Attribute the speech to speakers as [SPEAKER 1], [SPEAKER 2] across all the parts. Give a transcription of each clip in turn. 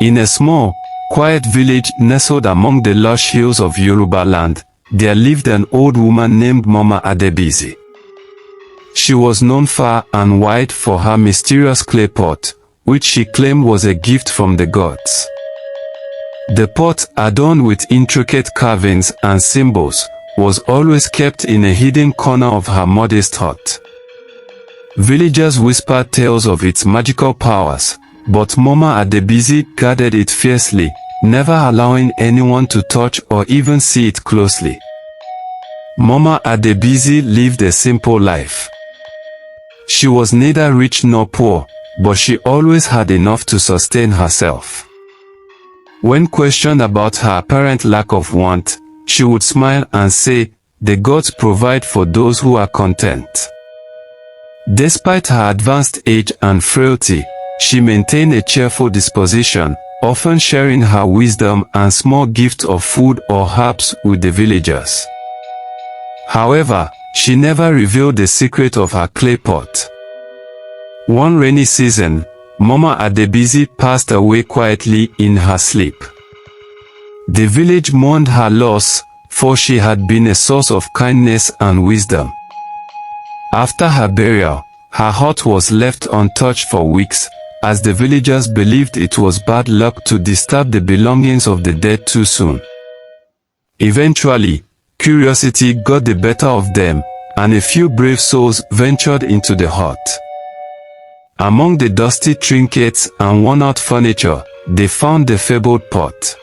[SPEAKER 1] In a small, quiet village nestled among the lush hills of Yoruba land, there lived an old woman named Mama Adebisi. She was known far and wide for her mysterious clay pot, which she claimed was a gift from the gods. The pot, adorned with intricate carvings and symbols, was always kept in a hidden corner of her modest hut. Villagers whispered tales of its magical powers, but Mama Adebisi guarded it fiercely, never allowing anyone to touch or even see it closely. Mama Adebisi lived a simple life. She was neither rich nor poor, but she always had enough to sustain herself. When questioned about her apparent lack of want, she would smile and say, "The gods provide for those who are content." Despite her advanced age and frailty, she maintained a cheerful disposition, often sharing her wisdom and small gifts of food or herbs with the villagers. However, she never revealed the secret of her clay pot. One rainy season, Mama Adebisi passed away quietly in her sleep. The village mourned her loss, for she had been a source of kindness and wisdom. After her burial, her hut was left untouched for weeks, as the villagers believed it was bad luck to disturb the belongings of the dead too soon. Eventually, curiosity got the better of them, and a few brave souls ventured into the hut. Among the dusty trinkets and worn-out furniture, they found the fabled pot.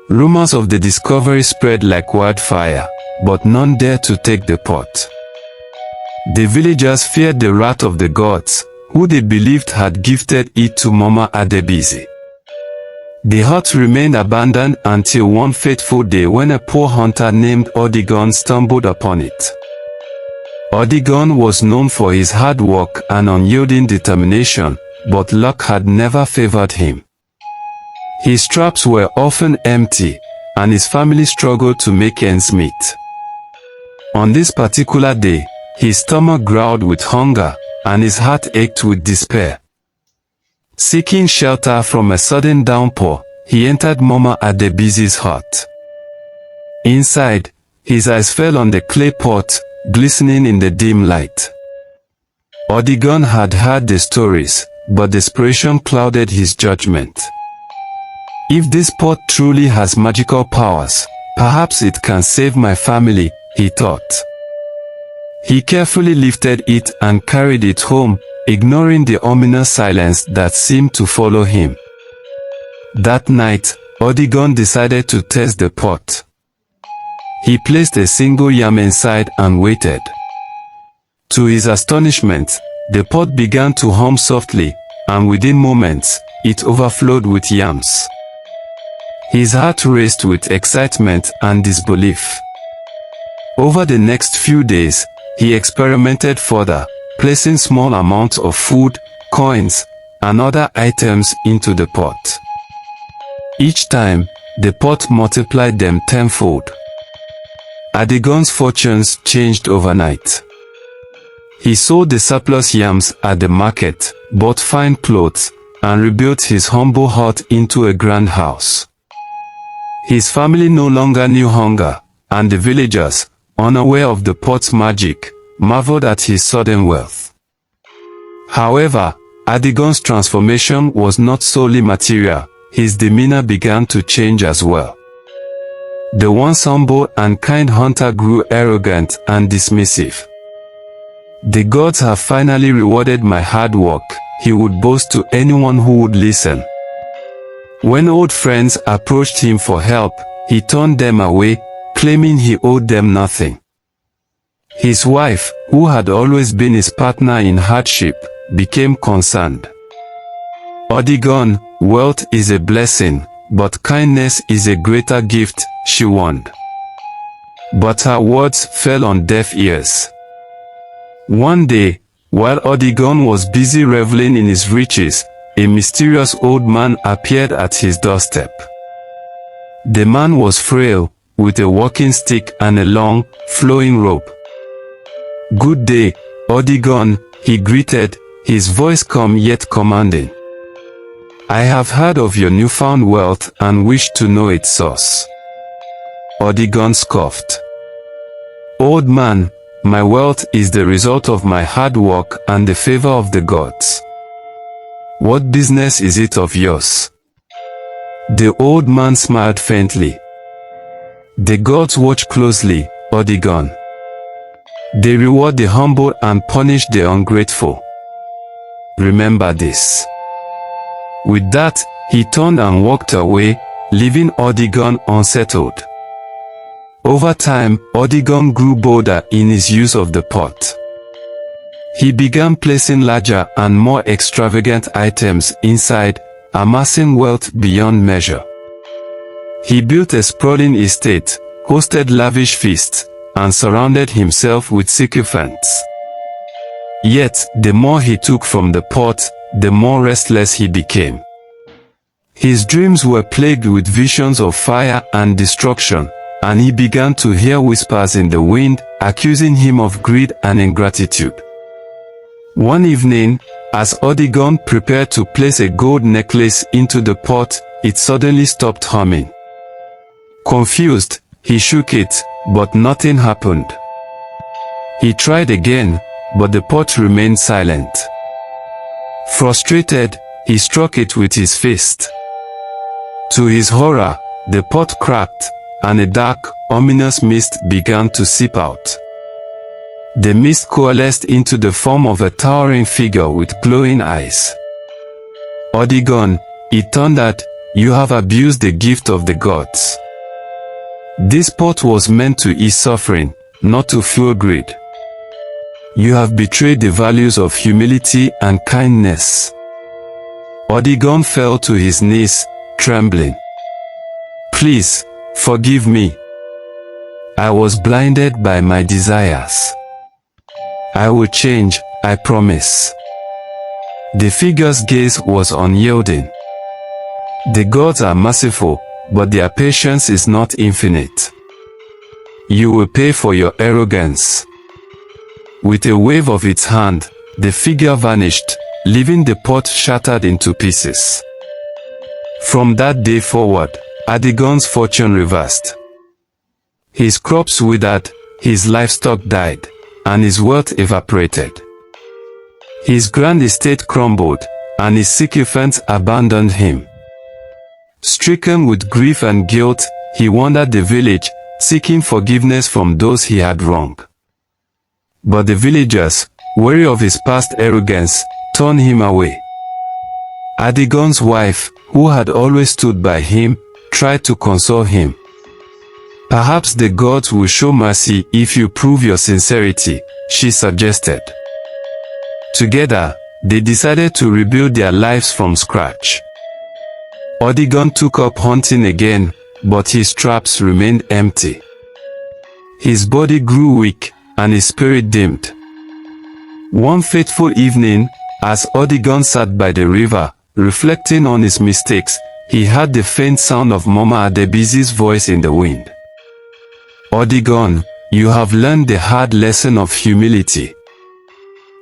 [SPEAKER 1] Rumors of the discovery spread like wildfire, but none dared to take the pot. The villagers feared the wrath of the gods, who they believed had gifted it to Mama Adebisi. The hut remained abandoned until one fateful day when a poor hunter named ADIGAN stumbled upon it. ADIGAN was known for his hard work and unyielding determination, but luck had never favored him. His traps were often empty, and his family struggled to make ends meet. On this particular day, his stomach growled with hunger, and his heart ached with despair. Seeking shelter from a sudden downpour, he entered Mama Adebisi's hut. Inside, his eyes fell on the clay pot, glistening in the dim light. ADIGAN had heard the stories, but desperation clouded his judgment. If this pot truly has magical powers, perhaps it can save my family, he thought. He carefully lifted it and carried it home, ignoring the ominous silence that seemed to follow him. That night, ADIGAN decided to test the pot. He placed a single yam inside and waited. To his astonishment, the pot began to hum softly, and within moments, it overflowed with yams. His heart raced with excitement and disbelief. Over the next few days, he experimented further, placing small amounts of food, coins, and other items into the pot. Each time, the pot multiplied them tenfold. ADIGAN's fortunes changed overnight. He sold the surplus yams at the market, bought fine clothes, and rebuilt his humble hut into a grand house. His family no longer knew hunger, and the villagers, unaware of the pot's magic, marveled at his sudden wealth. However, ADIGAN's transformation was not solely material, his demeanor began to change as well. The once humble and kind hunter grew arrogant and dismissive. "The gods have finally rewarded my hard work," he would boast to anyone who would listen. When old friends approached him for help, he turned them away, claiming he owed them nothing. His wife, who had always been his partner in hardship, became concerned. "ADIGAN, wealth is a blessing, but kindness is a greater gift," she warned. But her words fell on deaf ears. One day, while ADIGAN was busy reveling in his riches, a mysterious old man appeared at his doorstep. The man was frail, with a walking stick and a long, flowing robe. "Good day, ADIGAN," he greeted, his voice calm yet commanding. I have heard of your newfound wealth and wish to know its source. ADIGAN scoffed. Old man, my wealth is the result of my hard work and the favor of the gods. What business is it of yours? The old man smiled faintly. The gods watch closely, ADIGAN. They reward the humble and punish the ungrateful. Remember this. With that, he turned and walked away, leaving ADIGAN unsettled. Over time, ADIGAN grew bolder in his use of the pot. He began placing larger and more extravagant items inside, amassing wealth beyond measure. He built a sprawling estate, hosted lavish feasts, and surrounded himself with sycophants. Yet, the more he took from the pot, the more restless he became. His dreams were plagued with visions of fire and destruction, and he began to hear whispers in the wind, accusing him of greed and ingratitude. One evening, as ADIGAN prepared to place a gold necklace into the pot, it suddenly stopped humming. Confused, he shook it, but nothing happened. He tried again, but the pot remained silent. Frustrated, he struck it with his fist. To his horror, the pot cracked, and a dark, ominous mist began to seep out. The mist coalesced into the form of a towering figure with glowing eyes. ADIGAN, it thundered, you have abused the gift of the gods. This pot was meant to ease suffering, not to fuel greed. You have betrayed the values of humility and kindness. ADIGAN fell to his knees, trembling. Please, forgive me. I was blinded by my desires. I will change, I promise. The figure's gaze was unyielding. The gods are merciful, but their patience is not infinite. You will pay for your arrogance. With a wave of its hand, the figure vanished, leaving the pot shattered into pieces. From that day forward, ADIGAN's fortune reversed. His crops withered, his livestock died, and his wealth evaporated. His grand estate crumbled, and his sycophants abandoned him. Stricken with grief and guilt, he wandered the village, seeking forgiveness from those he had wronged. But the villagers, wary of his past arrogance, turned him away. ADIGAN's wife, who had always stood by him, tried to console him. Perhaps the gods will show mercy if you prove your sincerity, she suggested. Together, they decided to rebuild their lives from scratch. ADIGAN took up hunting again, but his traps remained empty. His body grew weak, and his spirit dimmed. One fateful evening, as ADIGAN sat by the river, reflecting on his mistakes, he heard the faint sound of Mama Adebisi's voice in the wind. ADIGAN, you have learned the hard lesson of humility.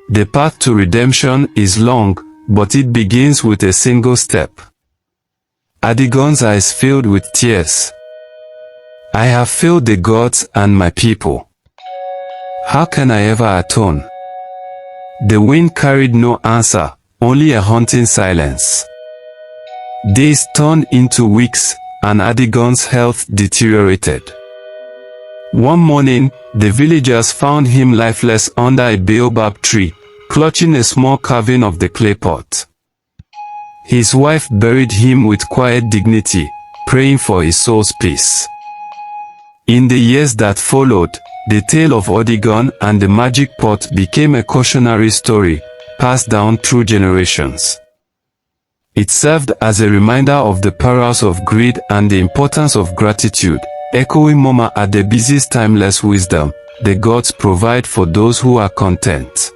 [SPEAKER 1] The path to redemption is long, but it begins with a single step. ADIGAN's eyes filled with tears. I have failed the gods and my people. How can I ever atone? The wind carried no answer, only a haunting silence. Days turned into weeks, and ADIGAN's health deteriorated. One morning, the villagers found him lifeless under a baobab tree, clutching a small carving of the clay pot. His wife buried him with quiet dignity, praying for his soul's peace. In the years that followed, the tale of ADIGAN and the magic pot became a cautionary story, passed down through generations. It served as a reminder of the perils of greed and the importance of gratitude, echoing Mama Adebisi's timeless wisdom, the gods provide for those who are content.